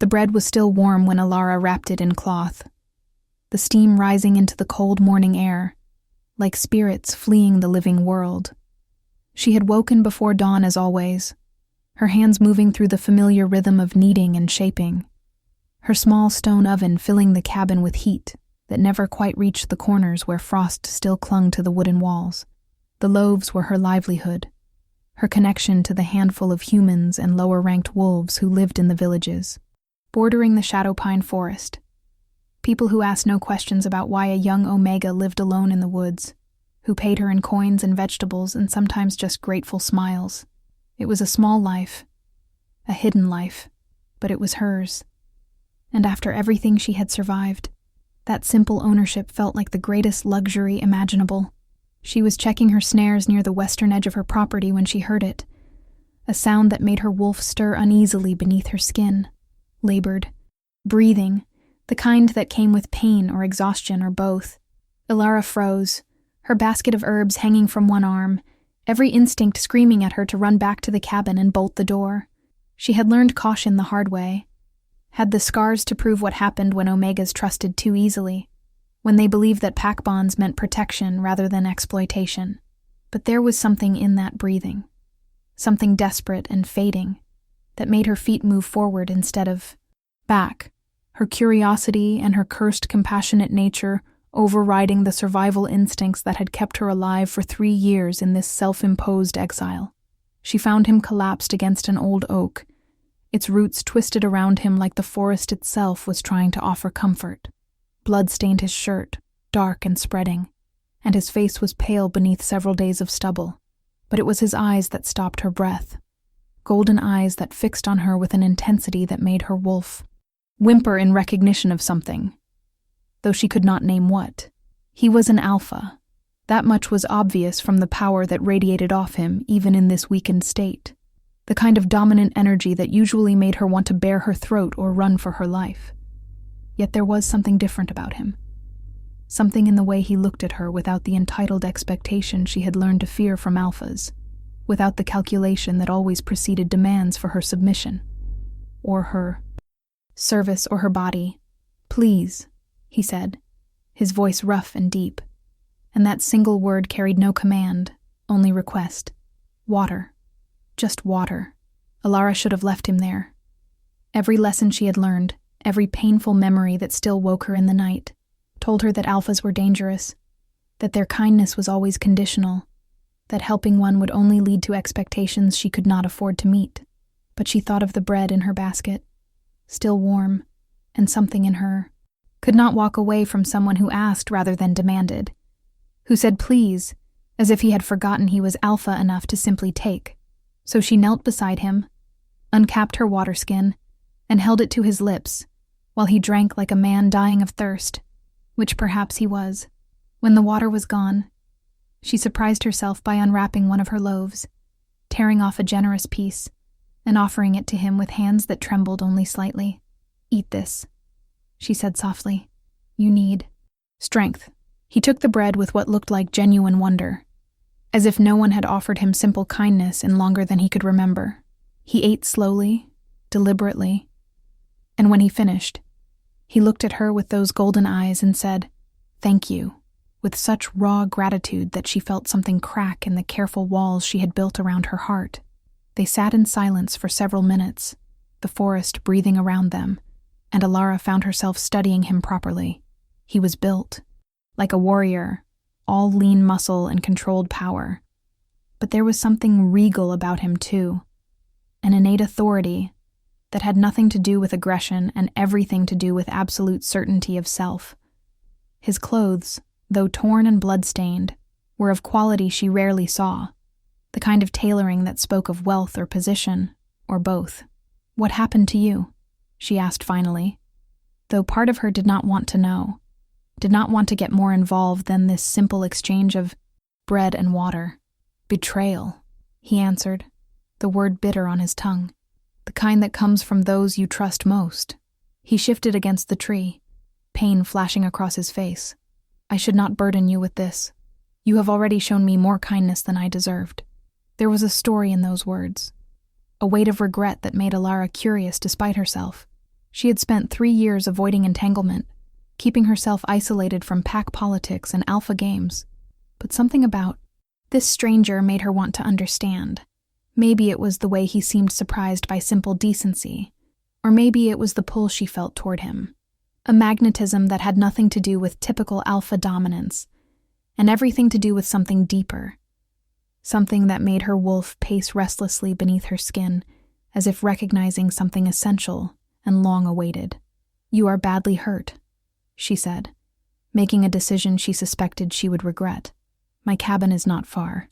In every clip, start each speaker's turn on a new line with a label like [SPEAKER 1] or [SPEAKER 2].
[SPEAKER 1] The bread was still warm when Alara wrapped it in cloth, the steam rising into the cold morning air, like spirits fleeing the living world. She had woken before dawn as always, her hands moving through the familiar rhythm of kneading and shaping, her small stone oven filling the cabin with heat that never quite reached the corners where frost still clung to the wooden walls. The loaves were her livelihood, her connection to the handful of humans and lower-ranked wolves who lived in the villages, bordering the shadow pine forest. People who asked no questions about why a young Omega lived alone in the woods, who paid her in coins and vegetables and sometimes just grateful smiles. It was a small life, a hidden life, but it was hers. And after everything she had survived, that simple ownership felt like the greatest luxury imaginable. She was checking her snares near the western edge of her property when she heard it, a sound that made her wolf stir uneasily beneath her skin, labored, breathing, the kind that came with pain or exhaustion or both. Alara froze, her basket of herbs hanging from one arm, every instinct screaming at her to run back to the cabin and bolt the door. She had learned caution the hard way, had the scars to prove what happened when Omegas trusted too easily, when they believed that pack bonds meant protection rather than exploitation. But there was something in that breathing, something desperate and fading, that made her feet move forward instead of back, her curiosity and her cursed compassionate nature overriding the survival instincts that had kept her alive for 3 years in this self-imposed exile. She found him collapsed against an old oak, its roots twisted around him like the forest itself was trying to offer comfort. Blood stained his shirt, dark and spreading, and his face was pale beneath several days of stubble. But it was his eyes that stopped her breath, golden eyes that fixed on her with an intensity that made her wolf whimper in recognition of something, though she could not name what. He was an alpha. That much was obvious from the power that radiated off him even in this weakened state, the kind of dominant energy that usually made her want to bare her throat or run for her life. Yet there was something different about him, something in the way he looked at her without the entitled expectation she had learned to fear from alphas, without the calculation that always preceded demands for her submission, or her service or her body. "Please," he said, his voice rough and deep, and that single word carried no command, only request. Water. Just water. Alara should have left him there. Every lesson she had learned, every painful memory that still woke her in the night, told her that alphas were dangerous, that their kindness was always conditional, that helping one would only lead to expectations she could not afford to meet. But she thought of the bread in her basket, still warm, and something in her could not walk away from someone who asked rather than demanded, who said please, as if he had forgotten he was alpha enough to simply take. So she knelt beside him, uncapped her water skin, and held it to his lips, while he drank like a man dying of thirst, which perhaps he was. When the water was gone, she surprised herself by unwrapping one of her loaves, tearing off a generous piece, and offering it to him with hands that trembled only slightly. "Eat this," she said softly. "You need strength." He took the bread with what looked like genuine wonder, as if no one had offered him simple kindness in longer than he could remember. He ate slowly, deliberately, and when he finished, he looked at her with those golden eyes and said, "Thank you," with such raw gratitude that she felt something crack in the careful walls she had built around her heart. They sat in silence for several minutes, the forest breathing around them, and Alara found herself studying him properly. He was built, like a warrior, all lean muscle and controlled power. But there was something regal about him too, an innate authority that had nothing to do with aggression and everything to do with absolute certainty of self. His clothes, though torn and blood-stained, were of quality she rarely saw, the kind of tailoring that spoke of wealth or position, or both. "What happened to you?" she asked finally, though part of her did not want to know, did not want to get more involved than this simple exchange of bread and water. "Betrayal," he answered, the word bitter on his tongue. "The kind that comes from those you trust most." He shifted against the tree, pain flashing across his face. "I should not burden you with this. You have already shown me more kindness than I deserved." There was a story in those words, a weight of regret that made Alara curious despite herself. She had spent 3 years avoiding entanglement, keeping herself isolated from pack politics and alpha games. But something about this stranger made her want to understand. Maybe it was the way he seemed surprised by simple decency, or maybe it was the pull she felt toward him. A magnetism that had nothing to do with typical alpha dominance, and everything to do with something deeper. Something that made her wolf pace restlessly beneath her skin, as if recognizing something essential and long awaited. "You are badly hurt," she said, making a decision she suspected she would regret. "My cabin is not far.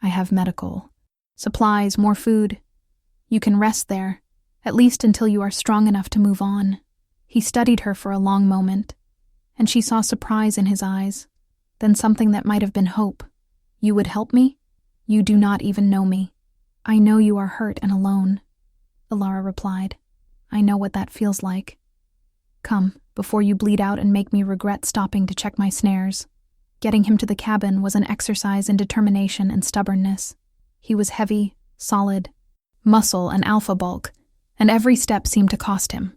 [SPEAKER 1] I have medical supplies, more food. You can rest there, at least until you are strong enough to move on." He studied her for a long moment, and she saw surprise in his eyes, then something that might have been hope. "You would help me? You do not even know me." "I know you are hurt and alone," Alara replied. "I know what that feels like. Come, before you bleed out and make me regret stopping to check my snares." Getting him to the cabin was an exercise in determination and stubbornness. He was heavy, solid, muscle and alpha bulk, and every step seemed to cost him.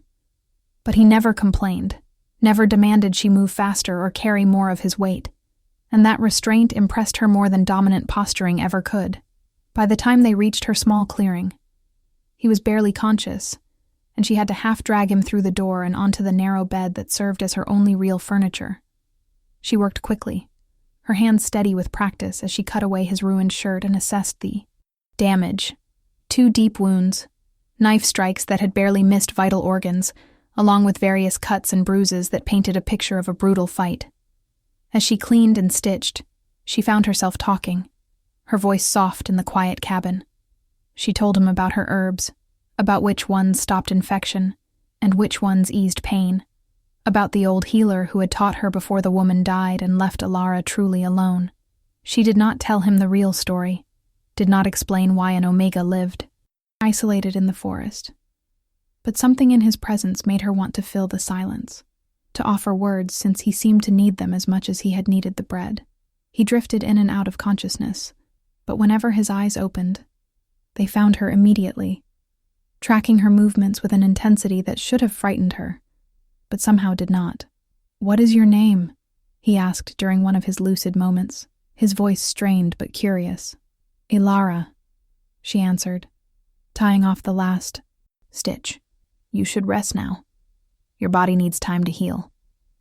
[SPEAKER 1] But he never complained, never demanded she move faster or carry more of his weight, and that restraint impressed her more than dominant posturing ever could. By the time they reached her small clearing, he was barely conscious, and she had to half-drag him through the door and onto the narrow bed that served as her only real furniture. She worked quickly, her hands steady with practice as she cut away his ruined shirt and assessed the damage. 2 deep wounds, knife strikes that had barely missed vital organs, along with various cuts and bruises that painted a picture of a brutal fight. As she cleaned and stitched, she found herself talking, her voice soft in the quiet cabin. She told him about her herbs, about which ones stopped infection, and which ones eased pain, about the old healer who had taught her before the woman died and left Alara truly alone. She did not tell him the real story, did not explain why an Omega lived, isolated in the forest. But something in his presence made her want to fill the silence, to offer words since he seemed to need them as much as he had needed the bread. He drifted in and out of consciousness, but whenever his eyes opened, they found her immediately, tracking her movements with an intensity that should have frightened her, but somehow did not. "What is your name?" he asked during one of his lucid moments, his voice strained but curious. "Alara," she answered, tying off the last stitch. "You should rest now. Your body needs time to heal."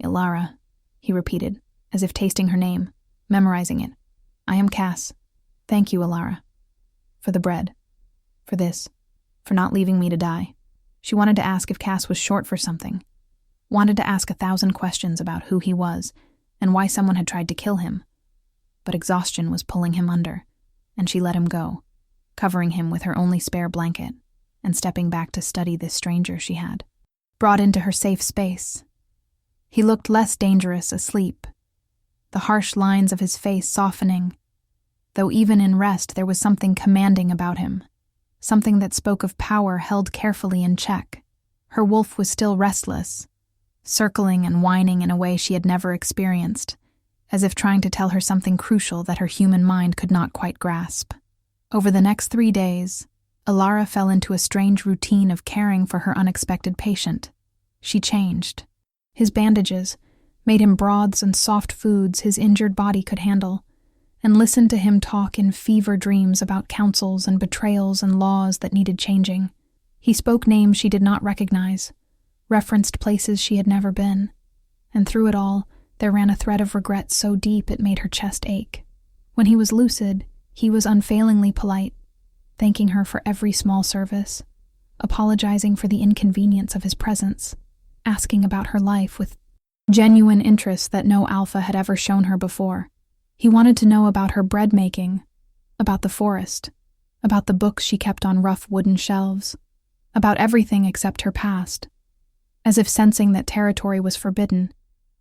[SPEAKER 1] "Alara," he repeated, as if tasting her name, memorizing it. "I am Cass. Thank you, Alara. For the bread. For this. For not leaving me to die." She wanted to ask if Cass was short for something. Wanted to ask 1,000 questions about who he was and why someone had tried to kill him. But exhaustion was pulling him under, and she let him go, covering him with her only spare blanket and stepping back to study this stranger she had brought into her safe space. He looked less dangerous asleep, the harsh lines of his face softening, though even in rest there was something commanding about him, something that spoke of power held carefully in check. Her wolf was still restless, circling and whining in a way she had never experienced, as if trying to tell her something crucial that her human mind could not quite grasp. Over the next 3 days, Alara fell into a strange routine of caring for her unexpected patient. She changed. His bandages made him broths and soft foods his injured body could handle, and listened to him talk in fever dreams about councils and betrayals and laws that needed changing. He spoke names she did not recognize, referenced places she had never been, and through it all, there ran a thread of regret so deep it made her chest ache. When he was lucid, he was unfailingly polite, thanking her for every small service, apologizing for the inconvenience of his presence, asking about her life with genuine interest that no alpha had ever shown her before. He wanted to know about her bread making, about the forest, about the books she kept on rough wooden shelves, about everything except her past, as if sensing that territory was forbidden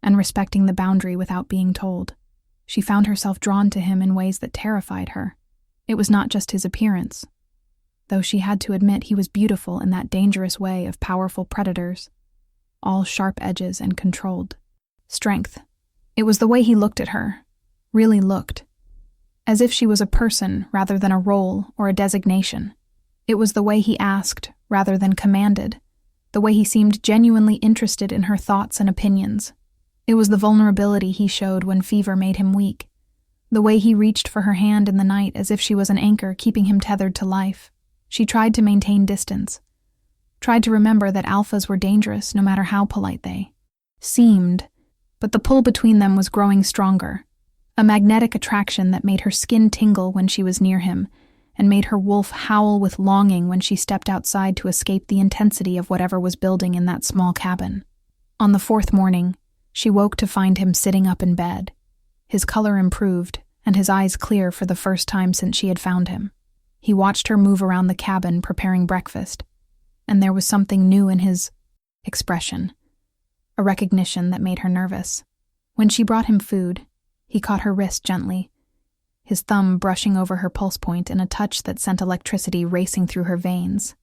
[SPEAKER 1] and respecting the boundary without being told. She found herself drawn to him in ways that terrified her. It was not just his appearance, though she had to admit he was beautiful in that dangerous way of powerful predators, all sharp edges and controlled. Strength. It was the way he looked at her, really looked, as if she was a person rather than a role or a designation. It was the way he asked rather than commanded, the way he seemed genuinely interested in her thoughts and opinions. It was the vulnerability he showed when fever made him weak, the way he reached for her hand in the night as if she was an anchor keeping him tethered to life. She tried to maintain distance, tried to remember that alphas were dangerous no matter how polite they seemed, but the pull between them was growing stronger, a magnetic attraction that made her skin tingle when she was near him and made her wolf howl with longing when she stepped outside to escape the intensity of whatever was building in that small cabin. On the fourth morning, she woke to find him sitting up in bed, his color improved and his eyes clear for the first time since she had found him. He watched her move around the cabin preparing breakfast, and there was something new in his expression, a recognition that made her nervous. When she brought him food, he caught her wrist gently, his thumb brushing over her pulse point in a touch that sent electricity racing through her veins.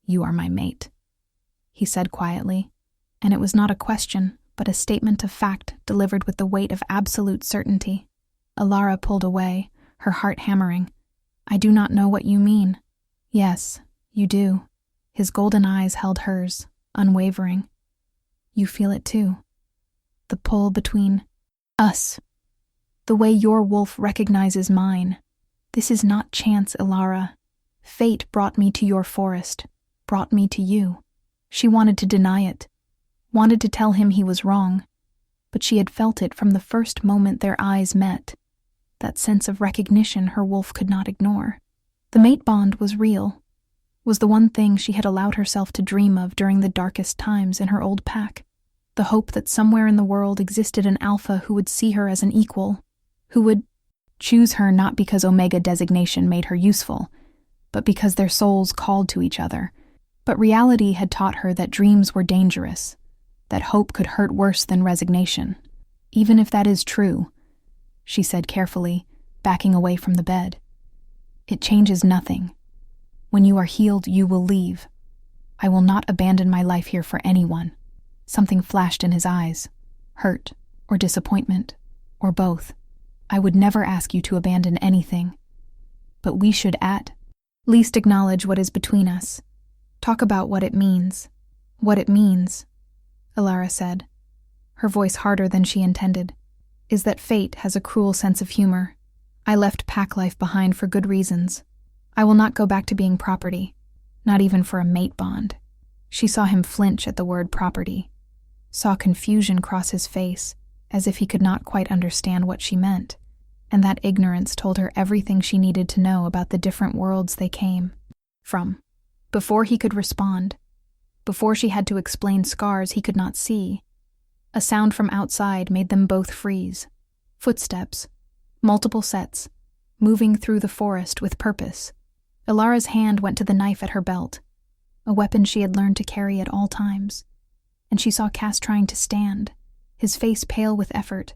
[SPEAKER 1] "You are my mate," he said quietly, and it was not a question, but a statement of fact delivered with the weight of absolute certainty. Alara pulled away, her heart hammering. "I do not know what you mean." "Yes, you do." His golden eyes held hers, unwavering. "You feel it too. The pull between us. The way your wolf recognizes mine. This is not chance, Alara. Fate brought me to your forest, brought me to you." She wanted to deny it, wanted to tell him he was wrong, but she had felt it from the first moment their eyes met. That sense of recognition her wolf could not ignore. The mate bond was real, was the one thing she had allowed herself to dream of during the darkest times in her old pack. The hope that somewhere in the world existed an alpha who would see her as an equal, who would choose her not because Omega designation made her useful, but because their souls called to each other. But reality had taught her that dreams were dangerous, that hope could hurt worse than resignation. "Even if that is true," she said carefully, backing away from the bed, "it changes nothing. When you are healed, you will leave. I will not abandon my life here for anyone." Something flashed in his eyes, hurt or disappointment, or both. "I would never ask you to abandon anything. But we should at least acknowledge what is between us. Talk about what it means." "What it means," Alara said, her voice harder than she intended, "is that fate has a cruel sense of humor. I left pack life behind for good reasons. I will not go back to being property, not even for a mate bond." She saw him flinch at the word property, saw confusion cross his face, as if he could not quite understand what she meant, and that ignorance told her everything she needed to know about the different worlds they came from. Before he could respond, before she had to explain scars he could not see, a sound from outside made them both freeze. Footsteps, multiple sets, moving through the forest with purpose. Alara's hand went to the knife at her belt, a weapon she had learned to carry at all times, and she saw Cass trying to stand, his face pale with effort,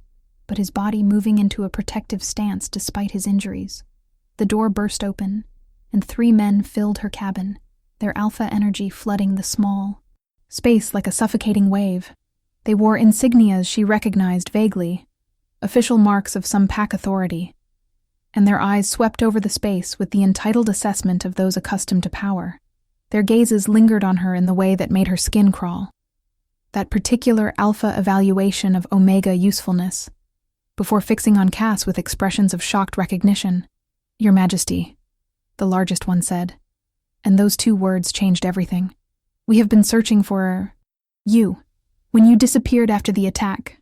[SPEAKER 1] but his body moving into a protective stance despite his injuries. The door burst open, and 3 men filled her cabin, their alpha energy flooding the small space like a suffocating wave. They wore insignias she recognized vaguely, official marks of some pack authority, and their eyes swept over the space with the entitled assessment of those accustomed to power. Their gazes lingered on her in the way that made her skin crawl. That particular alpha evaluation of Omega usefulness, before fixing on Cass with expressions of shocked recognition. "Your Majesty," the largest one said, and those 2 words changed everything. "We have been searching for you. When you disappeared after the attack,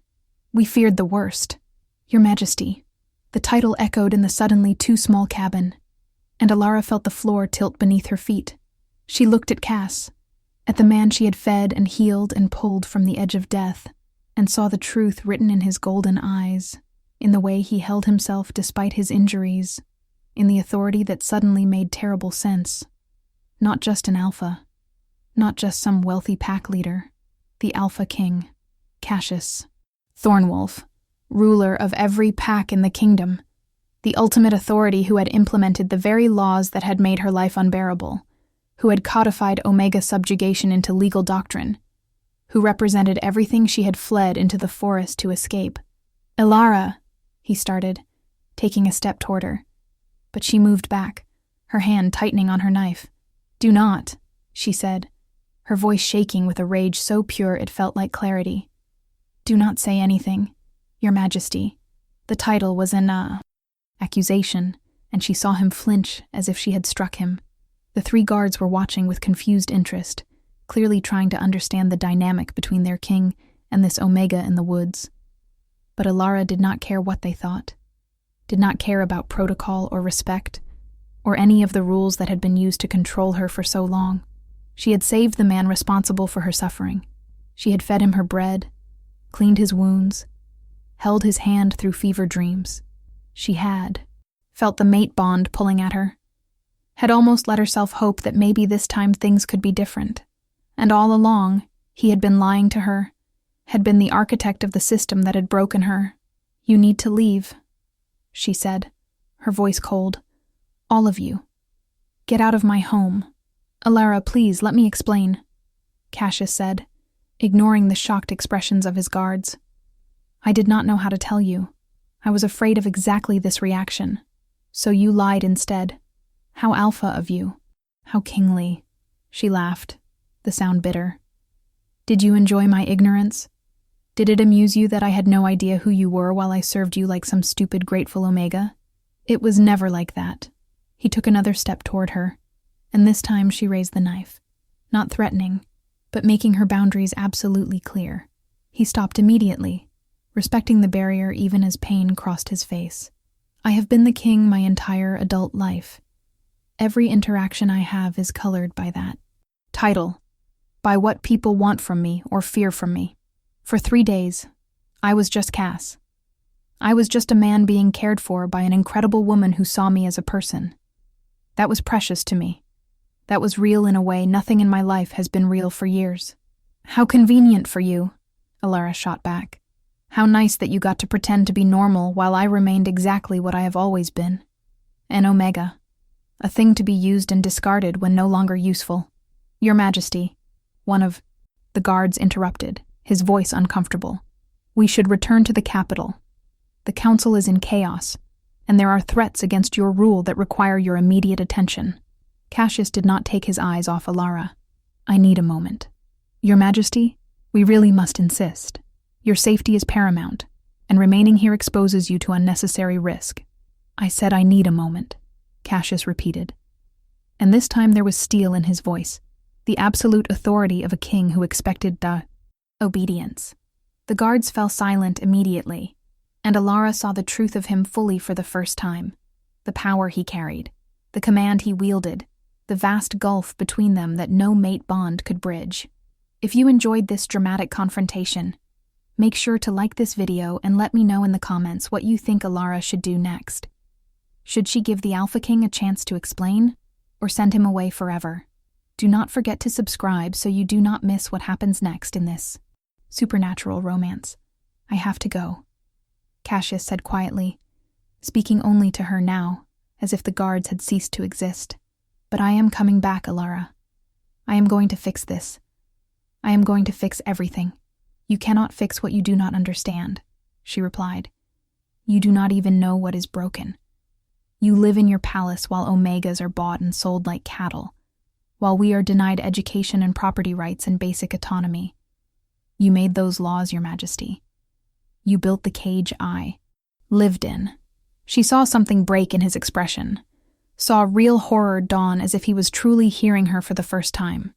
[SPEAKER 1] we feared the worst. Your Majesty." The title echoed in the suddenly too small cabin, and Alara felt the floor tilt beneath her feet. She looked at Cass, at the man she had fed and healed and pulled from the edge of death, and saw the truth written in his golden eyes, in the way he held himself despite his injuries, in the authority that suddenly made terrible sense. Not just an alpha, not just some wealthy pack leader, the Alpha King, Cassius Thornwolf, ruler of every pack in the kingdom, the ultimate authority who had implemented the very laws that had made her life unbearable, who had codified Omega subjugation into legal doctrine, who represented everything she had fled into the forest to escape. "Alara," he started, taking a step toward her, but she moved back, her hand tightening on her knife. "Do not," she said, her voice shaking with a rage so pure it felt like clarity. "Do not say anything, Your Majesty." The title was an accusation, and she saw him flinch as if she had struck him. The 3 guards were watching with confused interest, clearly trying to understand the dynamic between their king and this Omega in the woods. But Alara did not care what they thought, did not care about protocol or respect, or any of the rules that had been used to control her for so long. She had saved the man responsible for her suffering. She had fed him her bread, cleaned his wounds, held his hand through fever dreams. She had felt the mate bond pulling at her, had almost let herself hope that maybe this time things could be different. And all along, he had been lying to her, had been the architect of the system that had broken her. "You need to leave," she said, her voice cold. "All of you. Get out of my home." "Alara, please, let me explain," Cassius said, ignoring the shocked expressions of his guards. "I did not know how to tell you. I was afraid of exactly this reaction. So you lied instead. How alpha of you. How kingly." She laughed, the sound bitter. "Did you enjoy my ignorance? Did it amuse you that I had no idea who you were while I served you like some stupid grateful Omega? It was never like that." He took another step toward her, and this time she raised the knife, not threatening, but making her boundaries absolutely clear. He stopped immediately, respecting the barrier even as pain crossed his face. "I have been the king my entire adult life. Every interaction I have is colored by that title, by what people want from me or fear from me. For 3 days, I was just Cass. I was just a man being cared for by an incredible woman who saw me as a person. That was precious to me. That was real in a way nothing in my life has been real for years." "How convenient for you," Alara shot back. "How nice that you got to pretend to be normal while I remained exactly what I have always been. An Omega. A thing to be used and discarded when no longer useful. Your Majesty," one of the guards interrupted, his voice uncomfortable. "We should return to the capital. The council is in chaos, and there are threats against your rule that require your immediate attention." Cassius did not take his eyes off Alara. "I need a moment. Your Majesty, we really must insist. Your safety is paramount, and remaining here exposes you to unnecessary risk." "I said I need a moment," Cassius repeated. And this time there was steel in his voice, the absolute authority of a king who expected obedience. The guards fell silent immediately, and Alara saw the truth of him fully for the first time. The power he carried, the command he wielded, the vast gulf between them that no mate bond could bridge. If you enjoyed this dramatic confrontation, make sure to like this video and let me know in the comments what you think Alara should do next. Should she give the Alpha King a chance to explain, or send him away forever? Do not forget to subscribe so you do not miss what happens next in this supernatural romance. "I have to go," Cassius said quietly, speaking only to her now, as if the guards had ceased to exist. "But I am coming back, Alara. I am going to fix this. I am going to fix everything." "You cannot fix what you do not understand," she replied. "You do not even know what is broken. You live in your palace while Omegas are bought and sold like cattle, while we are denied education and property rights and basic autonomy. You made those laws, Your Majesty. You built the cage I lived in." She saw something break in his expression, saw real horror dawn as if he was truly hearing her for the first time.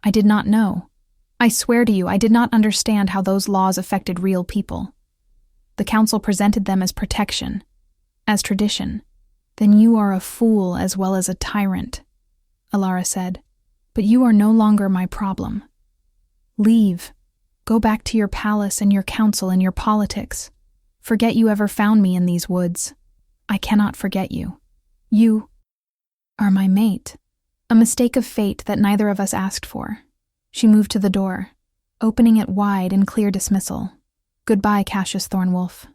[SPEAKER 1] "I did not know. I swear to you, I did not understand how those laws affected real people. The council presented them as protection, as tradition." "Then you are a fool as well as a tyrant," Alara said. "But you are no longer my problem. Leave. Go back to your palace and your council and your politics. Forget you ever found me in these woods. I cannot forget you. You are my mate. A mistake of fate that neither of us asked for." She moved to the door, opening it wide in clear dismissal. "Goodbye, Cassius Thornwolf.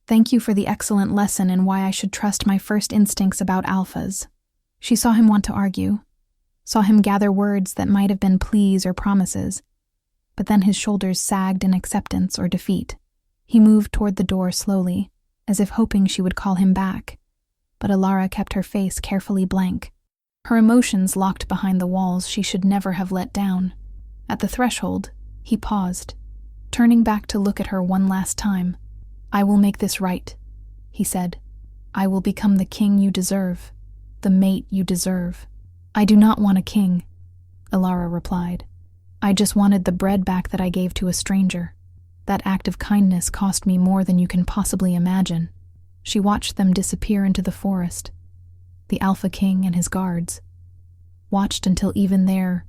[SPEAKER 1] Thank you for the excellent lesson in why I should trust my first instincts about alphas." She saw him want to argue, saw him gather words that might have been pleas or promises, but then his shoulders sagged in acceptance or defeat. He moved toward the door slowly, as if hoping she would call him back, but Alara kept her face carefully blank, her emotions locked behind the walls she should never have let down. At the threshold, he paused, turning back to look at her one last time. "I will make this right," he said. "I will become the king you deserve, the mate you deserve." "I do not want a king," Alara replied. "I just wanted the bread back that I gave to a stranger. That act of kindness cost me more than you can possibly imagine." She watched them disappear into the forest, the Alpha King and his guards. Watched until even their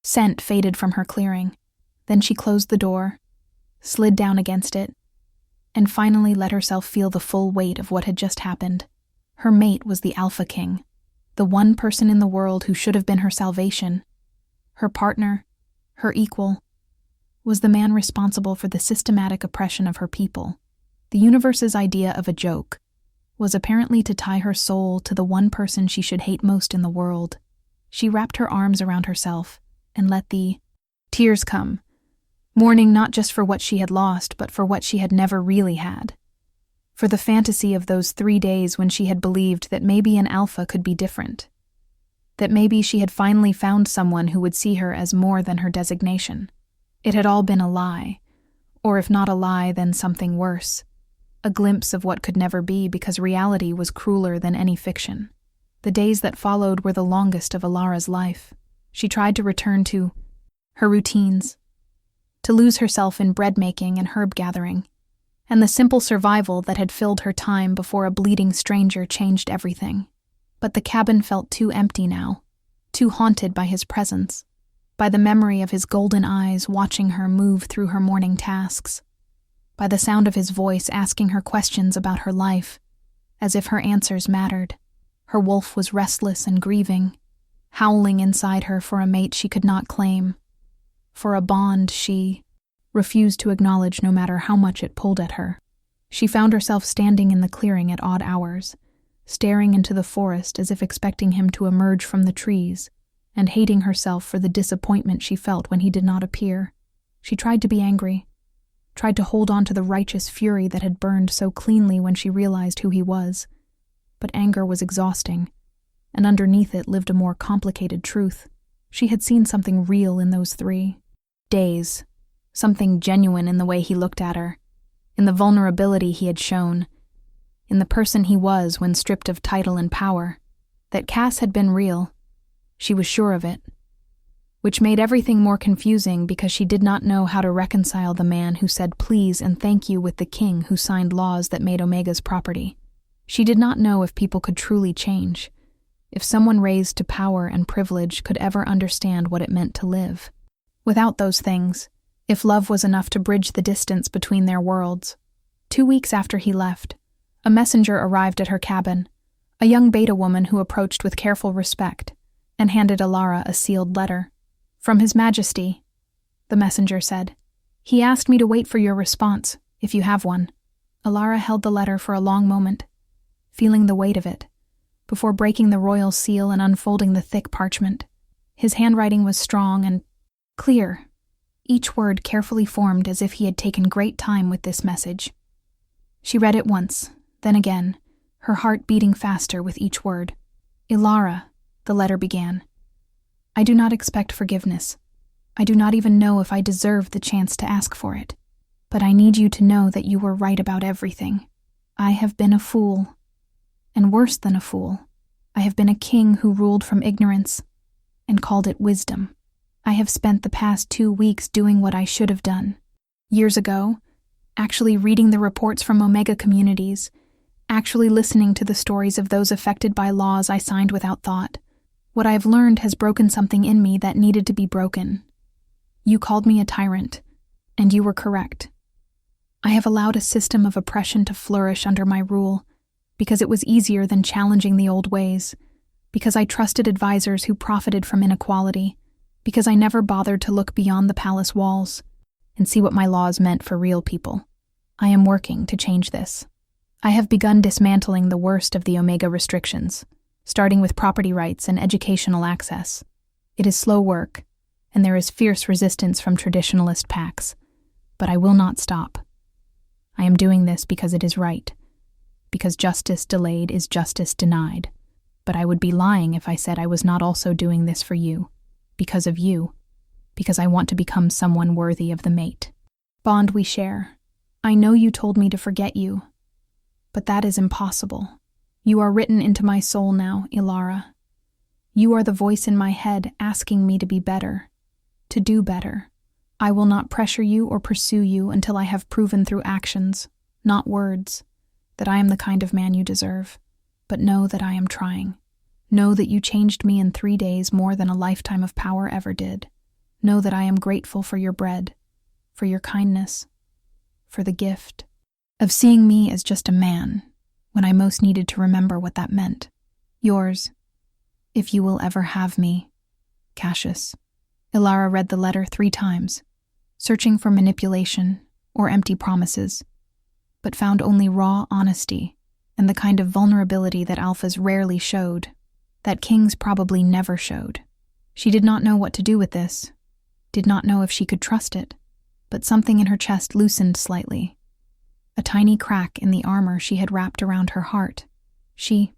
[SPEAKER 1] scent faded from her clearing. Then she closed the door, slid down against it, and finally let herself feel the full weight of what had just happened. Her mate was the Alpha King, the one person in the world who should have been her salvation. Her partner, her equal, was the man responsible for the systematic oppression of her people. The universe's idea of a joke was apparently to tie her soul to the one person she should hate most in the world. She wrapped her arms around herself and let the tears come, mourning not just for what she had lost, but for what she had never really had. For the fantasy of those 3 days when she had believed that maybe an alpha could be different. That maybe she had finally found someone who would see her as more than her designation. It had all been a lie, or if not a lie, then something worse. A glimpse of what could never be because reality was crueler than any fiction. The days that followed were the longest of Alara's life. She tried to return to her routines, to lose herself in bread making and herb gathering, and the simple survival that had filled her time before a bleeding stranger changed everything. But the cabin felt too empty now, too haunted by his presence, by the memory of his golden eyes watching her move through her morning tasks, by the sound of his voice asking her questions about her life, as if her answers mattered. Her wolf was restless and grieving, howling inside her for a mate she could not claim, for a bond she refused to acknowledge no matter how much it pulled at her. She found herself standing in the clearing at odd hours, staring into the forest as if expecting him to emerge from the trees, and hating herself for the disappointment she felt when he did not appear. She tried to be angry, tried to hold on to the righteous fury that had burned so cleanly when she realized who he was. But anger was exhausting, and underneath it lived a more complicated truth. She had seen something real in those 3 days, something genuine in the way he looked at her, in the vulnerability he had shown, in the person he was when stripped of title and power. That Cass had been real, she was sure of it, which made everything more confusing because she did not know how to reconcile the man who said please and thank you with the king who signed laws that made Omega's property. She did not know if people could truly change, if someone raised to power and privilege could ever understand what it meant to live. Without those things, if love was enough to bridge the distance between their worlds. 2 weeks after he left, a messenger arrived at her cabin, a young beta woman who approached with careful respect and handed Alara a sealed letter. "From His Majesty," the messenger said. "He asked me to wait for your response, if you have one." Alara held the letter for a long moment, feeling the weight of it, before breaking the royal seal and unfolding the thick parchment. His handwriting was strong and clear, each word carefully formed as if he had taken great time with this message. She read it once, then again, her heart beating faster with each word. "Ilara," the letter began, "I do not expect forgiveness. I do not even know if I deserve the chance to ask for it. But I need you to know that you were right about everything. I have been a fool. And worse than a fool, I have been a king who ruled from ignorance and called it wisdom. I have spent the past 2 weeks doing what I should have done. Years ago, actually reading the reports from Omega communities, actually listening to the stories of those affected by laws I signed without thought. What I have learned has broken something in me that needed to be broken. You called me a tyrant, and you were correct. I have allowed a system of oppression to flourish under my rule, because it was easier than challenging the old ways, because I trusted advisors who profited from inequality, because I never bothered to look beyond the palace walls and see what my laws meant for real people. I am working to change this. I have begun dismantling the worst of the Omega restrictions, starting with property rights and educational access. It is slow work, and there is fierce resistance from traditionalist packs, but I will not stop. I am doing this because it is right, because justice delayed is justice denied. But I would be lying if I said I was not also doing this for you, because of you, because I want to become someone worthy of the mate. Bond we share. I know you told me to forget you, but that is impossible. You are written into my soul now, Ilara. You are the voice in my head asking me to be better, to do better. I will not pressure you or pursue you until I have proven through actions, not words, that I am the kind of man you deserve. But know that I am trying. Know that you changed me in 3 days more than a lifetime of power ever did. Know that I am grateful for your bread, for your kindness, for the gift of seeing me as just a man when I most needed to remember what that meant. Yours, if you will ever have me, Cassius. Ilara read the letter 3 times, searching for manipulation or empty promises, but found only raw honesty and the kind of vulnerability that alphas rarely showed, that kings probably never showed. She did not know what to do with this, did not know if she could trust it, but something in her chest loosened slightly. A tiny crack in the armor she had wrapped around her heart. She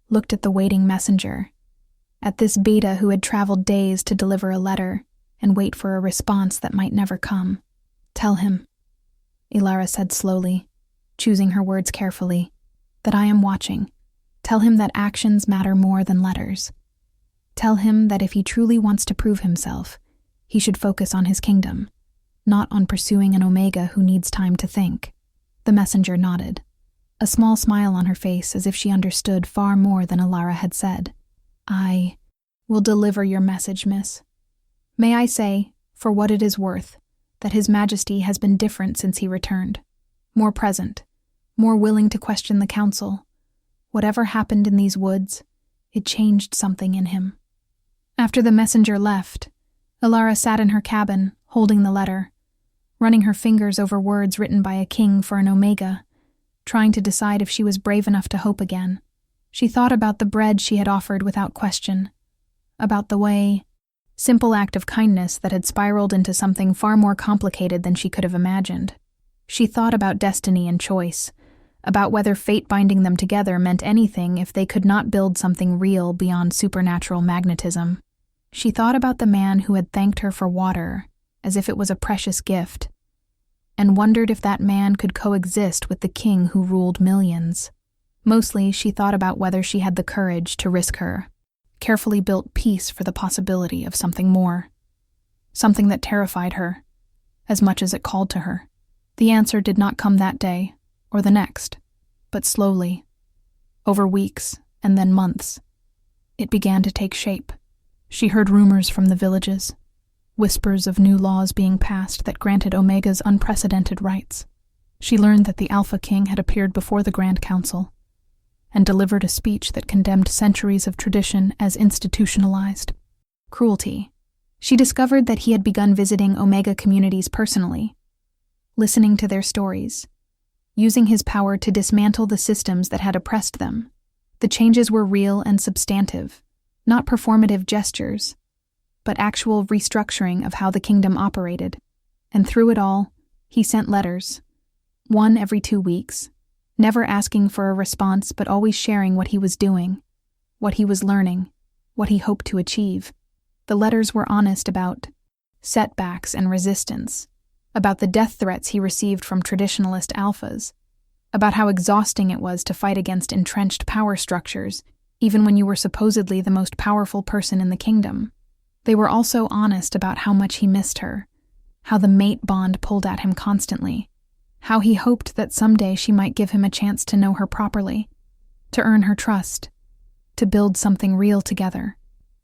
[SPEAKER 1] looked at the waiting messenger, at this beta who had traveled days to deliver a letter and wait for a response that might never come. Tell him, Ilara said slowly, choosing her words carefully, that I am watching. Tell him that actions matter more than letters. Tell him that if he truly wants to prove himself, he should focus on his kingdom, not on pursuing an Omega who needs time to think. The messenger nodded, a small smile on her face as if she understood far more than Ilara had said. I will deliver your message, miss. May I say, for what it is worth, that His Majesty has been different since he returned. More present, more willing to question the council. Whatever happened in these woods, it changed something in him. After the messenger left, Ilara sat in her cabin, holding the letter, running her fingers over words written by a king for an Omega, trying to decide if she was brave enough to hope again. She thought about the bread she had offered without question, about the way, simple act of kindness that had spiraled into something far more complicated than she could have imagined. She thought about destiny and choice, about whether fate binding them together meant anything if they could not build something real beyond supernatural magnetism. She thought about the man who had thanked her for water, as if it was a precious gift, and wondered if that man could coexist with the king who ruled millions. Mostly, she thought about whether she had the courage to risk her carefully built peace for the possibility of something more, something that terrified her, as much as it called to her. The answer did not come that day, or the next, but slowly, over weeks and then months, it began to take shape. She heard rumors from the villages, whispers of new laws being passed that granted Omegas unprecedented rights. She learned that the Alpha King had appeared before the Grand Council and delivered a speech that condemned centuries of tradition as institutionalized cruelty. She discovered that he had begun visiting Omega communities personally, listening to their stories, using his power to dismantle the systems that had oppressed them. The changes were real and substantive, not performative gestures, but actual restructuring of how the kingdom operated. And through it all, he sent letters, one every 2 weeks, never asking for a response but always sharing what he was doing, what he was learning, what he hoped to achieve. The letters were honest about setbacks and resistance, about the death threats he received from traditionalist alphas, about how exhausting it was to fight against entrenched power structures, even when you were supposedly the most powerful person in the kingdom. They were also honest about how much he missed her, how the mate bond pulled at him constantly, how he hoped that someday she might give him a chance to know her properly, to earn her trust, to build something real together.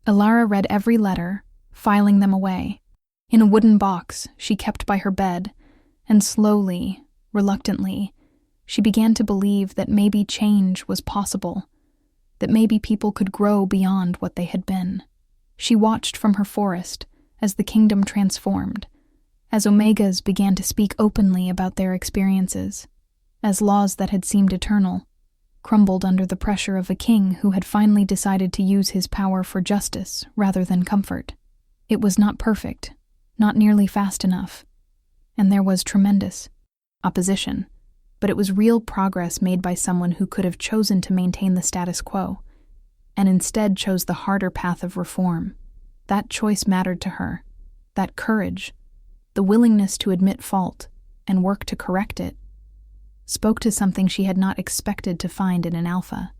[SPEAKER 1] Ilara read every letter, filing them away, in a wooden box she kept by her bed, and slowly, reluctantly, she began to believe that maybe change was possible, that maybe people could grow beyond what they had been. She watched from her forest as the kingdom transformed, as Omegas began to speak openly about their experiences, as laws that had seemed eternal crumbled under the pressure of a king who had finally decided to use his power for justice rather than comfort. It was not perfect, not nearly fast enough, and there was tremendous opposition, but it was real progress made by someone who could have chosen to maintain the status quo, and instead chose the harder path of reform. That choice mattered to her, that courage, the willingness to admit fault and work to correct it, spoke to something she had not expected to find in an alpha,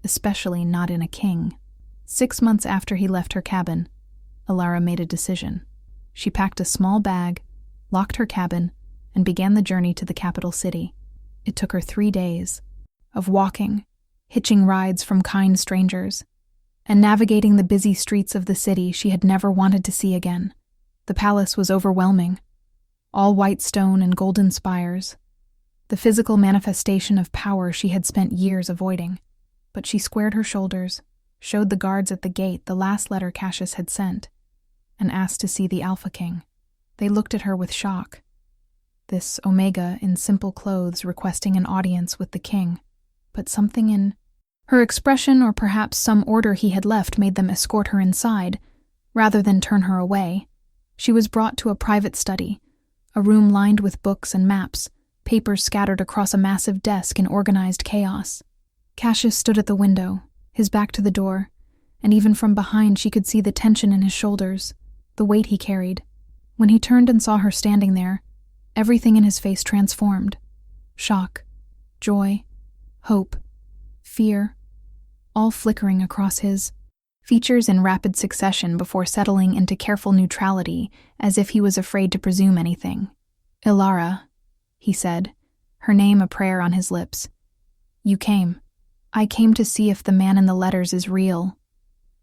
[SPEAKER 1] especially not in a king. 6 months after he left her cabin, Alara made a decision. She packed a small bag, locked her cabin, and began the journey to the capital city. It took her 3 days of walking, hitching rides from kind strangers, and navigating the busy streets of the city she had never wanted to see again. The palace was overwhelming, all white stone and golden spires, the physical manifestation of power she had spent years avoiding. But she squared her shoulders, showed the guards at the gate the last letter Cassius had sent, and asked to see the Alpha King. They looked at her with shock. This Omega in simple clothes requesting an audience with the king, but something in her expression, or perhaps some order he had left, made them escort her inside, rather than turn her away. She was brought to a private study, a room lined with books and maps, papers scattered across a massive desk in organized chaos. Cassius stood at the window, his back to the door, and even from behind she could see the tension in his shoulders, the weight he carried. When he turned and saw her standing there, everything in his face transformed. Shock, joy, hope, fear, all flickering across his features in rapid succession before settling into careful neutrality, as if he was afraid to presume anything. "Ilara," he said, her name a prayer on his lips. "You came. I came to see if the man in the letters is real,"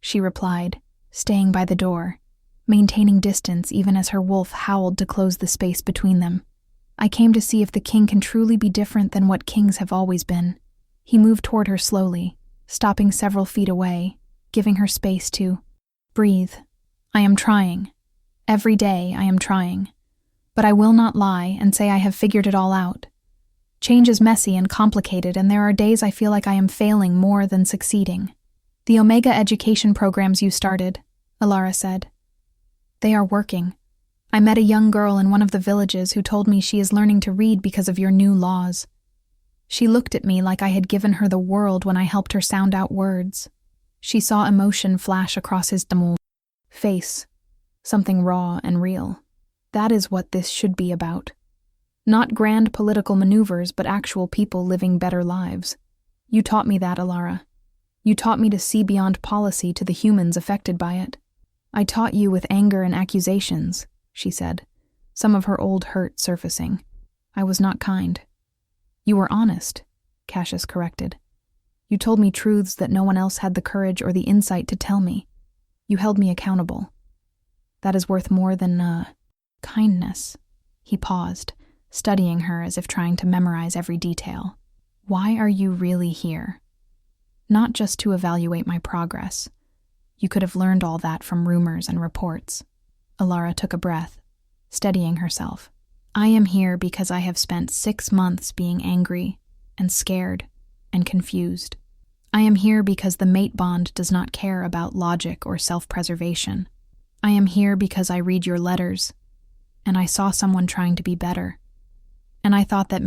[SPEAKER 1] she replied, staying by the door, maintaining distance even as her wolf howled to close the space between them. "I came to see if the king can truly be different than what kings have always been." He moved toward her slowly, stopping several feet away, giving her space to breathe. "I am trying. Every day I am trying. But I will not lie and say I have figured it all out. Change is messy and complicated, and there are days I feel like I am failing more than succeeding." "The Omega education programs you started," Alara said. "They are working. I met a young girl in one of the villages who told me she is learning to read because of your new laws. She looked at me like I had given her the world when I helped her sound out words." She saw emotion flash across his face, something raw and real. "That is what this should be about. Not grand political maneuvers, but actual people living better lives. You taught me that, Alara. You taught me to see beyond policy to the humans affected by it." "I taught you with anger and accusations," she said, some of her old hurt surfacing. "I was not kind." "You were honest," Cassius corrected. "You told me truths that no one else had the courage or the insight to tell me. You held me accountable. That is worth more than, kindness." He paused, studying her as if trying to memorize every detail. "Why are you really here?" "Not just to evaluate my progress. You could have learned all that from rumors and reports." Alara took a breath, steadying herself. "I am here because I have spent 6 months being angry and scared and confused. I am here because the mate bond does not care about logic or self-preservation. I am here because I read your letters, and I saw someone trying to be better. And I thought that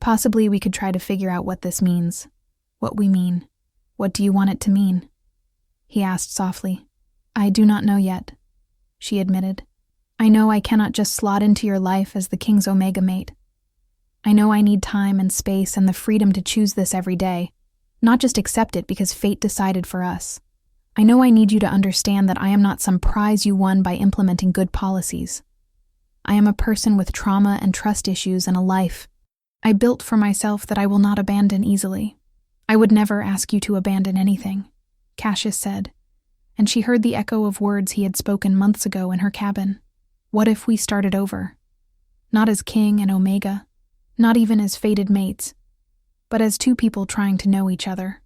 [SPEAKER 1] possibly we could try to figure out what this means, what we mean. What do you want it to mean?" he asked softly. "I do not know yet," she admitted. "I know I cannot just slot into your life as the king's Omega mate. I know I need time and space and the freedom to choose this every day, not just accept it because fate decided for us. I know I need you to understand that I am not some prize you won by implementing good policies. I am a person with trauma and trust issues and a life I built for myself that I will not abandon easily. I would never ask you to abandon anything," Cassius said, and she heard the echo of words he had spoken months ago in her cabin. "What if we started over? Not as king and Omega, not even as fated mates, but as 2 people trying to know each other.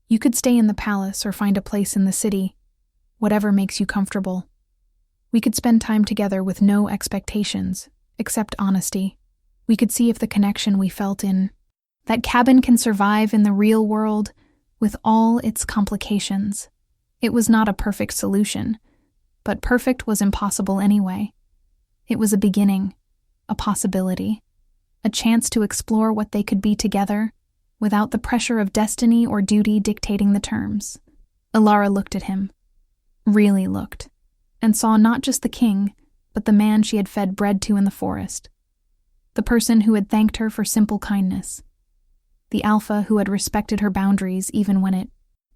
[SPEAKER 1] You could stay in the palace or find a place in the city, whatever makes you comfortable. We could spend time together with no expectations, except honesty. We could see if the connection we felt in that cabin can survive in the real world with all its complications." It was not a perfect solution, but perfect was impossible anyway. It was a beginning, a possibility, a chance to explore what they could be together without the pressure of destiny or duty dictating the terms. Alara looked at him, really looked, and saw not just the king, but the man she had fed bread to in the forest. The person who had thanked her for simple kindness. The alpha who had respected her boundaries even when it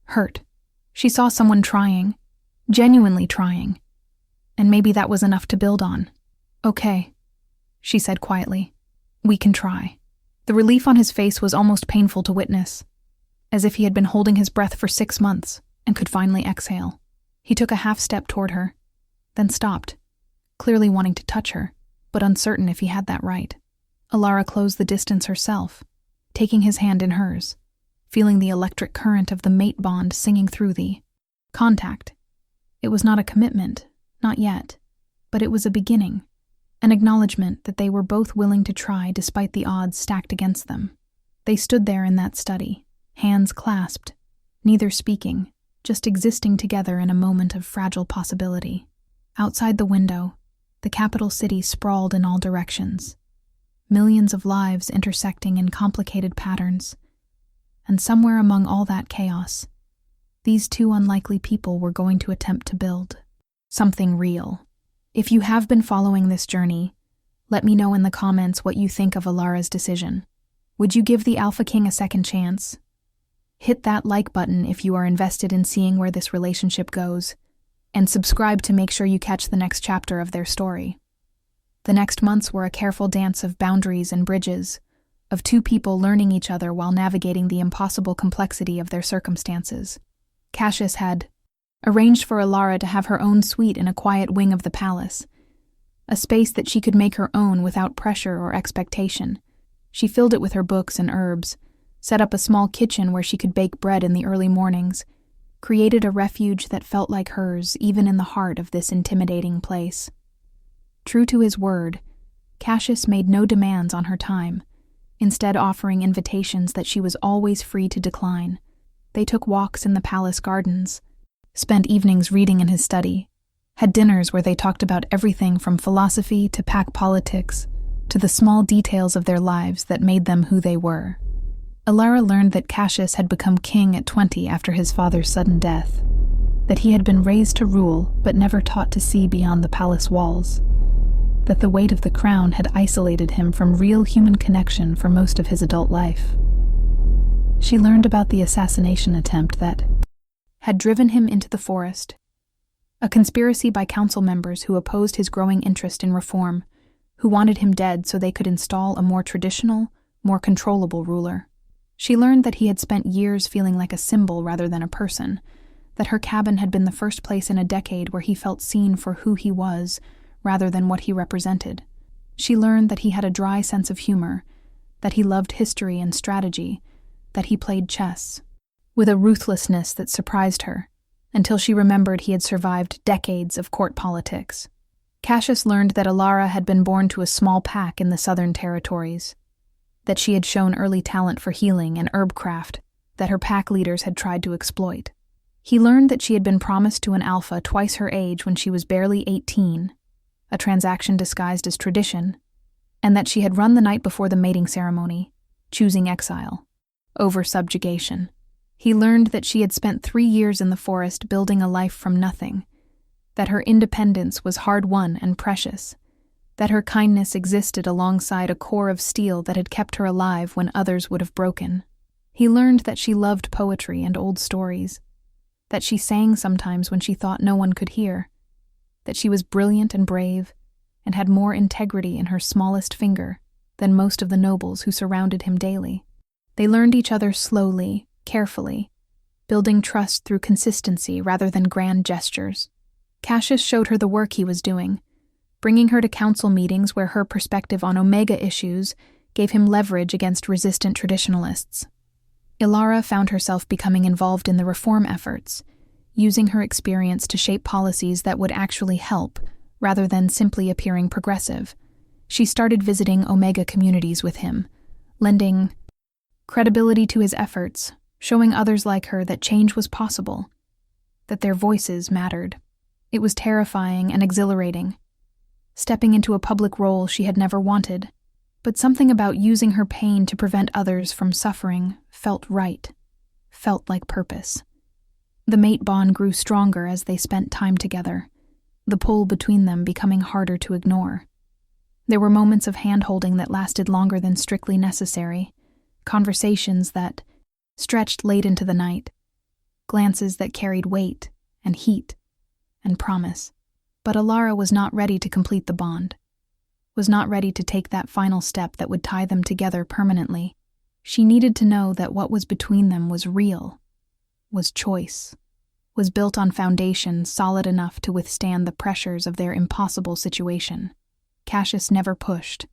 [SPEAKER 1] hurt. She saw someone trying, genuinely trying, and maybe that was enough to build on. "Okay," she said quietly. "We can try." The relief on his face was almost painful to witness, as if he had been holding his breath for 6 months and could finally exhale. He took a half step toward her, then stopped, clearly wanting to touch her, but uncertain if he had that right. Alara closed the distance herself, taking his hand in hers, feeling the electric current of the mate bond singing through the contact. It was not a commitment, not yet, but it was a beginning, an acknowledgement that they were both willing to try despite the odds stacked against them. They stood there in that study, hands clasped, neither speaking, just existing together in a moment of fragile possibility. Outside the window, the capital city sprawled in all directions, millions of lives intersecting in complicated patterns, and somewhere among all that chaos, these two unlikely people were going to attempt to build something real. If you have been following this journey, let me know in the comments what you think of Alara's decision. Would you give the Alpha King a second chance? Hit that like button if you are invested in seeing where this relationship goes, and subscribe to make sure you catch the next chapter of their story. The next months were a careful dance of boundaries and bridges, of two people learning each other while navigating the impossible complexity of their circumstances. Cassius had arranged for Alara to have her own suite in a quiet wing of the palace, a space that she could make her own without pressure or expectation. She filled it with her books and herbs, set up a small kitchen where she could bake bread in the early mornings, created a refuge that felt like hers even in the heart of this intimidating place. True to his word, Cassius made no demands on her time, instead offering invitations that she was always free to decline. They took walks in the palace gardens, spent evenings reading in his study, had dinners where they talked about everything from philosophy to pack politics to the small details of their lives that made them who they were. Alara learned that Cassius had become king at 20 after his father's sudden death, that he had been raised to rule but never taught to see beyond the palace walls, that the weight of the crown had isolated him from real human connection for most of his adult life. She learned about the assassination attempt that had driven him into the forest, a conspiracy by council members who opposed his growing interest in reform, who wanted him dead so they could install a more traditional, more controllable ruler. She learned that he had spent years feeling like a symbol rather than a person, that her cabin had been the first place in a decade where he felt seen for who he was rather than what he represented. She learned that he had a dry sense of humor, that he loved history and strategy, that he played chess, with a ruthlessness that surprised her, until she remembered he had survived decades of court politics. Cassius learned that Alara had been born to a small pack in the southern territories, that she had shown early talent for healing and herbcraft that her pack leaders had tried to exploit. He learned that she had been promised to an alpha twice her age when she was barely 18, a transaction disguised as tradition, and that she had run the night before the mating ceremony, choosing exile over subjugation. He learned that she had spent 3 years in the forest building a life from nothing, that her independence was hard-won and precious, that her kindness existed alongside a core of steel that had kept her alive when others would have broken. He learned that she loved poetry and old stories, that she sang sometimes when she thought no one could hear, that she was brilliant and brave, and had more integrity in her smallest finger than most of the nobles who surrounded him daily. They learned each other slowly, carefully, building trust through consistency rather than grand gestures. Cassius showed her the work he was doing, bringing her to council meetings where her perspective on Omega issues gave him leverage against resistant traditionalists. Alara found herself becoming involved in the reform efforts, using her experience to shape policies that would actually help, rather than simply appearing progressive. She started visiting Omega communities with him, lending credibility to his efforts, showing others like her that change was possible, that their voices mattered. It was terrifying and exhilarating, stepping into a public role she had never wanted, but something about using her pain to prevent others from suffering felt right, felt like purpose. The mate bond grew stronger as they spent time together, the pull between them becoming harder to ignore. There were moments of hand-holding that lasted longer than strictly necessary, conversations that stretched late into the night, glances that carried weight and heat and promise. But Alara was not ready to complete the bond, was not ready to take that final step that would tie them together permanently. She needed to know that what was between them was real, was choice, was built on foundation solid enough to withstand the pressures of their impossible situation. Cassius never pushed,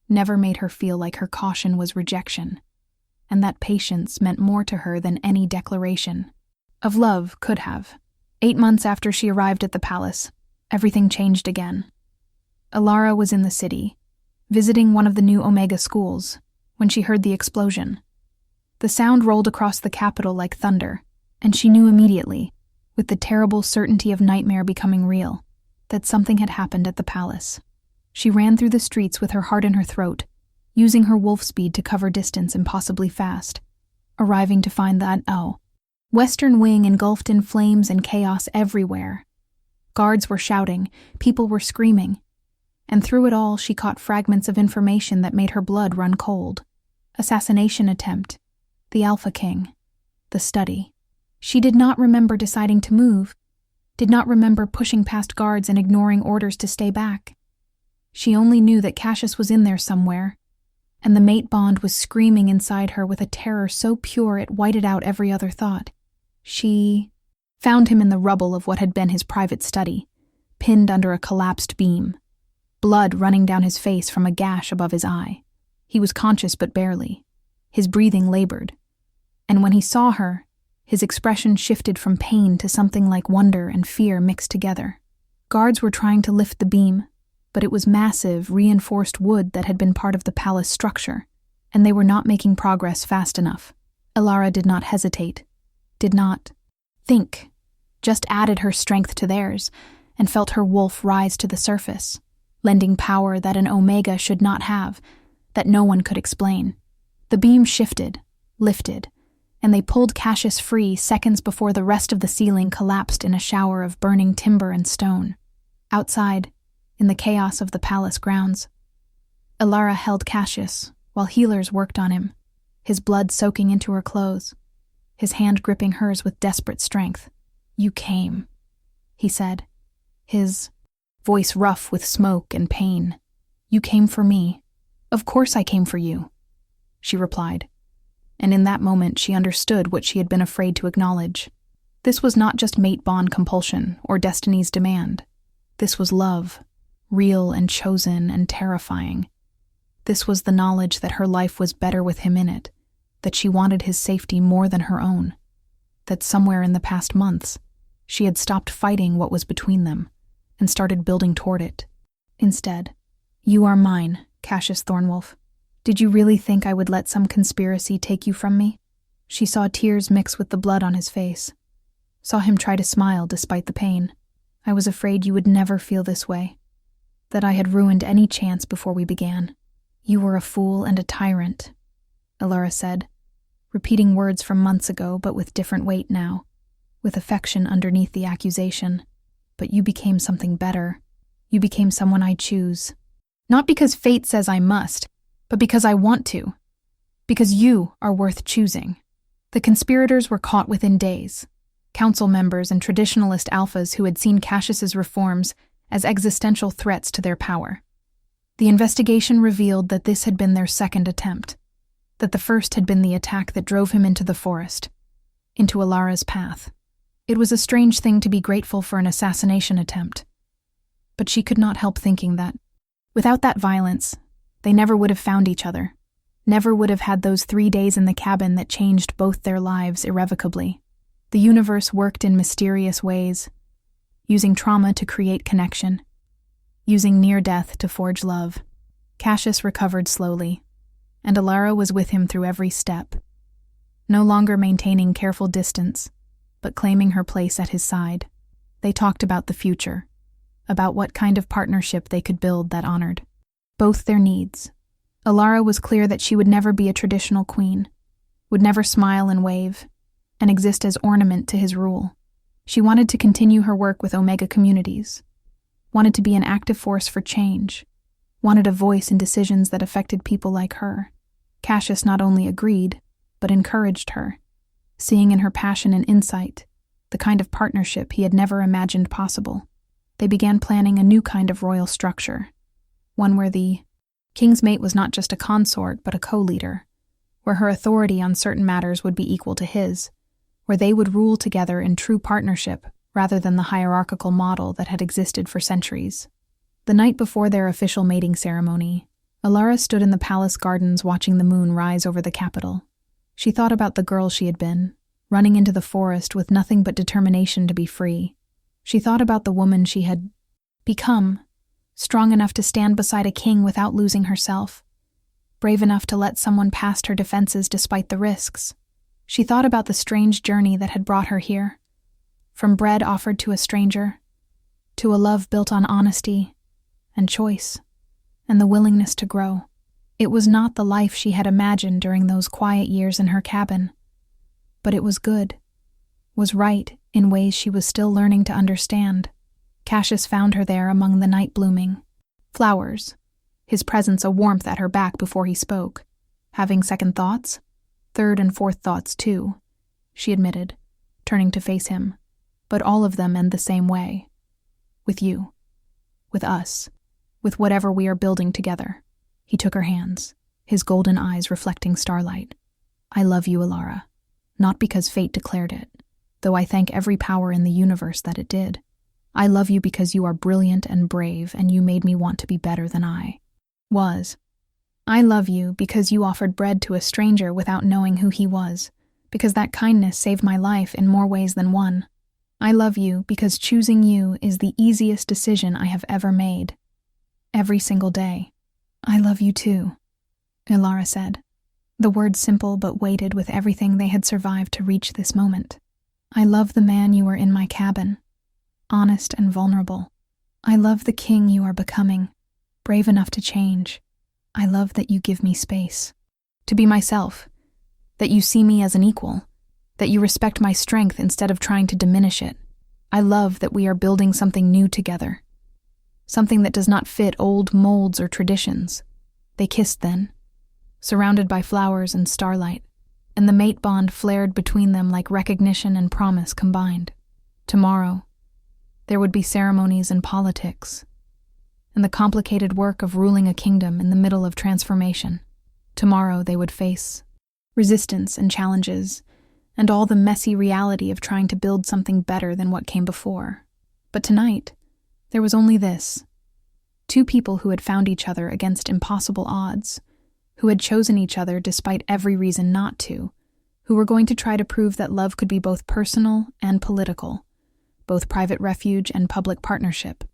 [SPEAKER 1] never made her feel like her caution was rejection, and that patience meant more to her than any declaration of love could have. 8 months after she arrived at the palace, everything changed again. Alara was in the city, visiting one of the new Omega schools, when she heard the explosion. The sound rolled across the capital like thunder, and she knew immediately, with the terrible certainty of nightmare becoming real, that something had happened at the palace. She ran through the streets with her heart in her throat, using her wolf speed to cover distance impossibly fast, arriving to find that, Western Wing engulfed in flames and chaos everywhere. Guards were shouting, people were screaming, and through it all she caught fragments of information that made her blood run cold. Assassination attempt, the Alpha King, the study. She did not remember deciding to move, did not remember pushing past guards and ignoring orders to stay back. She only knew that Cassius was in there somewhere, and the mate bond was screaming inside her with a terror so pure it whited out every other thought. She found him in the rubble of what had been his private study, pinned under a collapsed beam, blood running down his face from a gash above his eye. He was conscious but barely, his breathing labored, and when he saw her, his expression shifted from pain to something like wonder and fear mixed together. Guards were trying to lift the beam, but it was massive, reinforced wood that had been part of the palace structure, and they were not making progress fast enough. Alara did not hesitate, did not think, just added her strength to theirs, and felt her wolf rise to the surface, lending power that an Omega should not have, that no one could explain. The beam shifted, lifted, and they pulled Cassius free seconds before the rest of the ceiling collapsed in a shower of burning timber and stone. Outside, in the chaos of the palace grounds, Alara held Cassius while healers worked on him, his blood soaking into her clothes, his hand gripping hers with desperate strength. "You came," he said, his voice rough with smoke and pain. "You came for me. Of course I came for you," she replied. And in that moment she understood what she had been afraid to acknowledge. This was not just mate bond compulsion or destiny's demand. This was love, real and chosen and terrifying. This was the knowledge that her life was better with him in it, that she wanted his safety more than her own, that somewhere in the past months she had stopped fighting what was between them and started building toward it. Instead, "You are mine, Cassius Thornwolf. Did you really think I would let some conspiracy take you from me?" She saw tears mix with the blood on his face, saw him try to smile despite the pain. "I was afraid you would never feel this way, that I had ruined any chance before we began. You were a fool and a tyrant," Alara said, repeating words from months ago but with different weight now, with affection underneath the accusation. "But you became something better. You became someone I choose. Not because fate says I must, but because I want to. Because you are worth choosing." The conspirators were caught within days. Council members and traditionalist alphas who had seen Cassius's reforms as existential threats to their power. The investigation revealed that this had been their second attempt, that the first had been the attack that drove him into the forest, into Alara's path. It was a strange thing to be grateful for an assassination attempt, but she could not help thinking that, without that violence, they never would have found each other, never would have had those 3 days in the cabin that changed both their lives irrevocably. The universe worked in mysterious ways, using trauma to create connection, using near death to forge love. Cassius recovered slowly, and Alara was with him through every step, no longer maintaining careful distance, but claiming her place at his side. They talked about the future, about what kind of partnership they could build that honored both their needs. Alara was clear that she would never be a traditional queen, would never smile and wave, and exist as ornament to his rule. She wanted to continue her work with Omega communities, wanted to be an active force for change, wanted a voice in decisions that affected people like her. Cassius not only agreed, but encouraged her, seeing in her passion and insight the kind of partnership he had never imagined possible. They began planning a new kind of royal structure, one where the king's mate was not just a consort but a co-leader, where her authority on certain matters would be equal to his, where they would rule together in true partnership rather than the hierarchical model that had existed for centuries. The night before their official mating ceremony, Alara stood in the palace gardens watching the moon rise over the capital. She thought about the girl she had been, running into the forest with nothing but determination to be free. She thought about the woman she had become, strong enough to stand beside a king without losing herself, brave enough to let someone past her defenses despite the risks. She thought about the strange journey that had brought her here, from bread offered to a stranger, to a love built on honesty and choice, and the willingness to grow. It was not the life she had imagined during those quiet years in her cabin, but it was good, was right in ways she was still learning to understand. Cassius found her there among the night-blooming flowers, his presence a warmth at her back before he spoke. Having second thoughts? Third and fourth thoughts, too, she admitted, turning to face him. But all of them end the same way. With you. With us. With whatever we are building together. He took her hands, his golden eyes reflecting starlight. I love you, Alara. Not because fate declared it, though I thank every power in the universe that it did. I love you because you are brilliant and brave, and you made me want to be better than I was. I love you because you offered bread to a stranger without knowing who he was, because that kindness saved my life in more ways than one. I love you because choosing you is the easiest decision I have ever made. Every single day. I love you too, Alara said. The words simple but weighted with everything they had survived to reach this moment. I love the man you were in my cabin, honest and vulnerable. I love the king you are becoming, brave enough to change. I love that you give me space to be myself, that you see me as an equal, that you respect my strength instead of trying to diminish it. I love that we are building something new together, something that does not fit old molds or traditions. They kissed then, surrounded by flowers and starlight, and the mate bond flared between them like recognition and promise combined. Tomorrow, there would be ceremonies and politics, and the complicated work of ruling a kingdom in the middle of transformation. Tomorrow they would face resistance and challenges, and all the messy reality of trying to build something better than what came before. But tonight, there was only this. Two people who had found each other against impossible odds, who had chosen each other despite every reason not to, who were going to try to prove that love could be both personal and political, both private refuge and public partnership.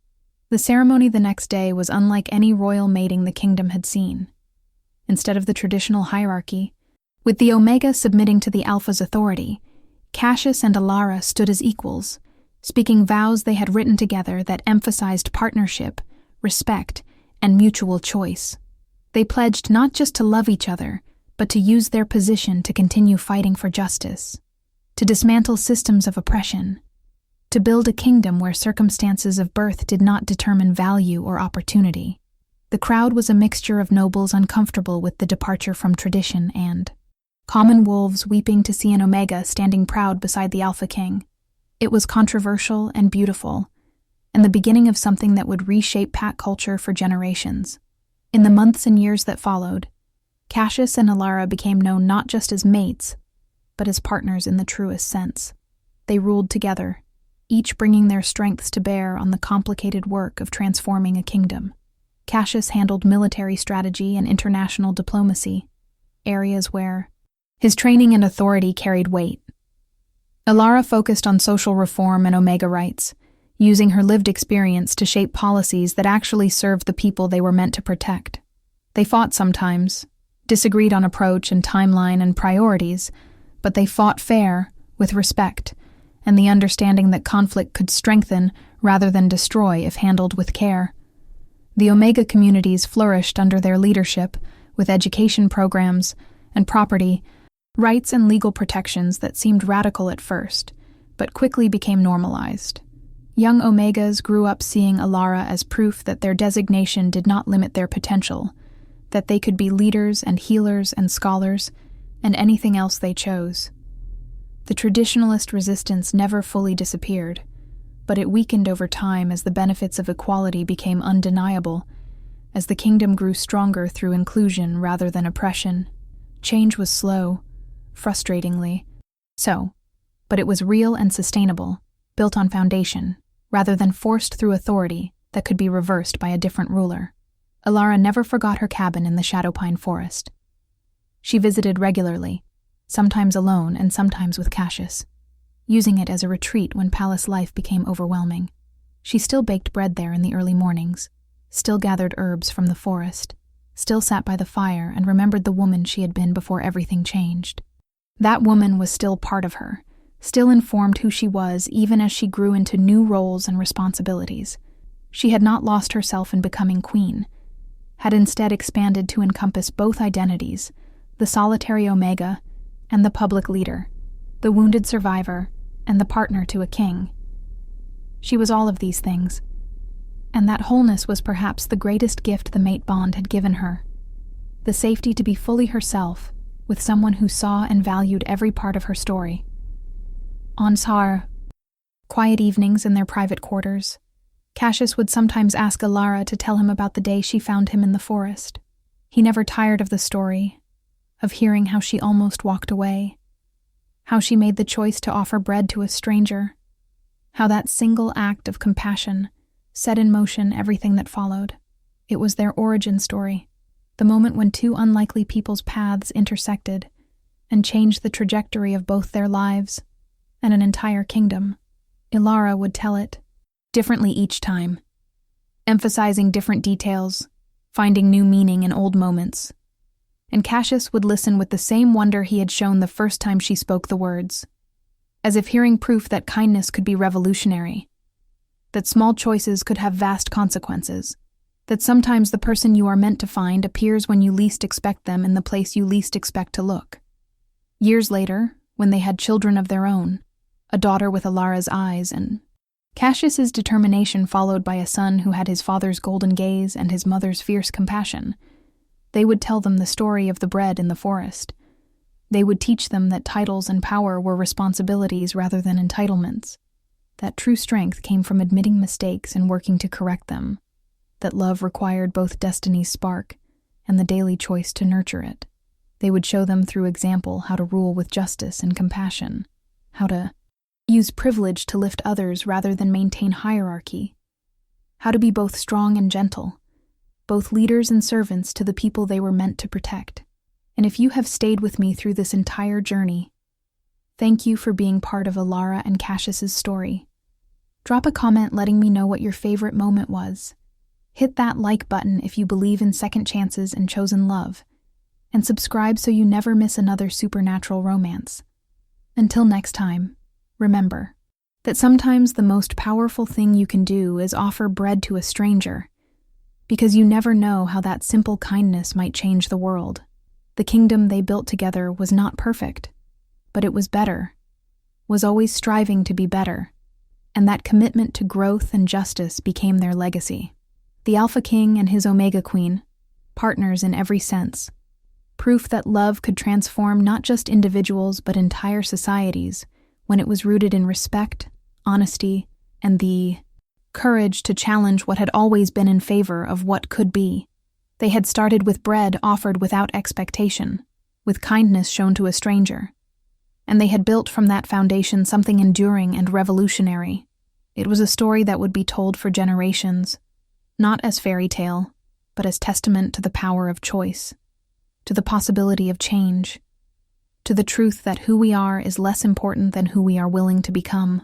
[SPEAKER 1] The ceremony the next day was unlike any royal mating the kingdom had seen. Instead of the traditional hierarchy, with the Omega submitting to the Alpha's authority, Cassius and Alara stood as equals, speaking vows they had written together that emphasized partnership, respect, and mutual choice. They pledged not just to love each other, but to use their position to continue fighting for justice, to dismantle systems of oppression, to build a kingdom where circumstances of birth did not determine value or opportunity. The crowd was a mixture of nobles uncomfortable with the departure from tradition and common wolves weeping to see an Omega standing proud beside the Alpha King. It was controversial and beautiful, and the beginning of something that would reshape pack culture for generations. In the months and years that followed, Cassius and Alara became known not just as mates, but as partners in the truest sense. They ruled together, each bringing their strengths to bear on the complicated work of transforming a kingdom. Cassius handled military strategy and international diplomacy, areas where his training and authority carried weight. Alara focused on social reform and Omega rights, using her lived experience to shape policies that actually served the people they were meant to protect. They fought sometimes, disagreed on approach and timeline and priorities, but they fought fair, with respect, and the understanding that conflict could strengthen rather than destroy if handled with care. The Omega communities flourished under their leadership, with education programs and property rights and legal protections that seemed radical at first, but quickly became normalized. Young Omegas grew up seeing Alara as proof that their designation did not limit their potential, that they could be leaders and healers and scholars, and anything else they chose. The traditionalist resistance never fully disappeared, but it weakened over time as the benefits of equality became undeniable, as the kingdom grew stronger through inclusion rather than oppression. Change was slow, frustratingly so, but it was real and sustainable, built on foundation, rather than forced through authority that could be reversed by a different ruler. Alara never forgot her cabin in the Shadowpine Forest. She visited regularly, sometimes alone and sometimes with Cassius, using it as a retreat when palace life became overwhelming. She still baked bread there in the early mornings, still gathered herbs from the forest, still sat by the fire and remembered the woman she had been before everything changed. That woman was still part of her, still informed who she was even as she grew into new roles and responsibilities. She had not lost herself in becoming queen, had instead expanded to encompass both identities, the solitary Omega and the public leader, the wounded survivor and the partner to a king. She was all of these things, and that wholeness was perhaps the greatest gift the mate bond had given her, the safety to be fully herself with someone who saw and valued every part of her story. On Sar, quiet evenings in their private quarters, Cassius would sometimes ask Alara to tell him about the day she found him in the forest. He never tired of the story, of hearing how she almost walked away, how she made the choice to offer bread to a stranger, how that single act of compassion set in motion everything that followed. It was their origin story, the moment when two unlikely people's paths intersected and changed the trajectory of both their lives and an entire kingdom. Alara would tell it, differently each time, emphasizing different details, finding new meaning in old moments. And Cassius would listen with the same wonder he had shown the first time she spoke the words, as if hearing proof that kindness could be revolutionary, that small choices could have vast consequences, that sometimes the person you are meant to find appears when you least expect them in the place you least expect to look. Years later, when they had children of their own, a daughter with Alara's eyes and Cassius's determination followed by a son who had his father's golden gaze and his mother's fierce compassion, they would tell them the story of the bread in the forest. They would teach them that titles and power were responsibilities rather than entitlements, that true strength came from admitting mistakes and working to correct them, that love required both destiny's spark and the daily choice to nurture it. They would show them through example how to rule with justice and compassion, how to use privilege to lift others rather than maintain hierarchy, how to be both strong and gentle, both leaders and servants to the people they were meant to protect. And if you have stayed with me through this entire journey, thank you for being part of Alara and Cassius's story. Drop a comment letting me know what your favorite moment was. Hit that like button if you believe in second chances and chosen love, and subscribe so you never miss another supernatural romance. Until next time, remember that sometimes the most powerful thing you can do is offer bread to a stranger, because you never know how that simple kindness might change the world. The kingdom they built together was not perfect, but it was better, was always striving to be better, and that commitment to growth and justice became their legacy. The Alpha King and his Omega Queen, partners in every sense, proof that love could transform not just individuals but entire societies when it was rooted in respect, honesty, and the courage to challenge what had always been in favor of what could be. They had started with bread offered without expectation, with kindness shown to a stranger, and they had built from that foundation something enduring and revolutionary. It was a story that would be told for generations, not as fairy tale, but as testament to the power of choice, to the possibility of change, to the truth that who we are is less important than who we are willing to become.